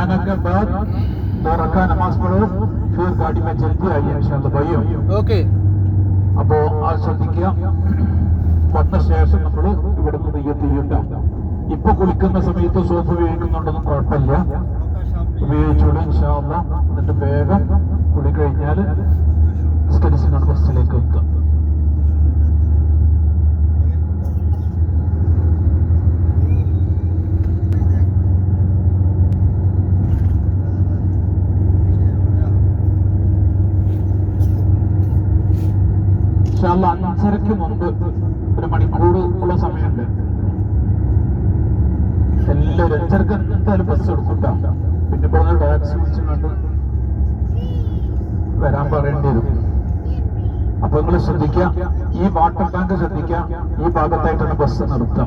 खाना के बाद 2 रकात नमाज पढ़ो, फिर गाड़ी में जल्दी आइए इंशाल्लाह भाइयों. ഓക്കെ. അപ്പോ ആ ശ്രദ്ധിക്കുക. വന്ന ശേഷം നമ്മൾ ഇവിടുന്ന് നെയ്യത്ത് ചെയ്യണ്ട. ഇപ്പൊ കുളിക്കുന്ന സമയത്ത് സോപ്പ് ഉപയോഗിക്കുന്നുണ്ടെന്നും കുഴപ്പമില്ല, ഉപയോഗിച്ചോളൂ ഇൻഷാല്ലാഹ്. എന്നിട്ട് വേഗം കുളി കഴിഞ്ഞാൽ നിസ്കരിച്ചാണ് ബസ്സിലേക്ക് എത്തുക. ഇൻഷാല്ലാഹ് 5:30 മുമ്പ് 1 മണിക്കൂർ ഉള്ള സമയമുണ്ട്. എല്ലാവരും 5:30 എന്തായാലും ബസ് എടുക്കണ്ട. പിന്നെ ഇപ്പോൾ ടാക്സി വിളിച്ചുകൊണ്ട് വരാൻ പറയേണ്ടി വരും. അപ്പൊ നിങ്ങൾ ശ്രദ്ധിക്കുക, ഈ വാട്ടർ ടാങ്ക് ശ്രദ്ധിക്കുക, ഈ ഭാഗത്തായിട്ടാണ് ബസ് നിർത്തുക.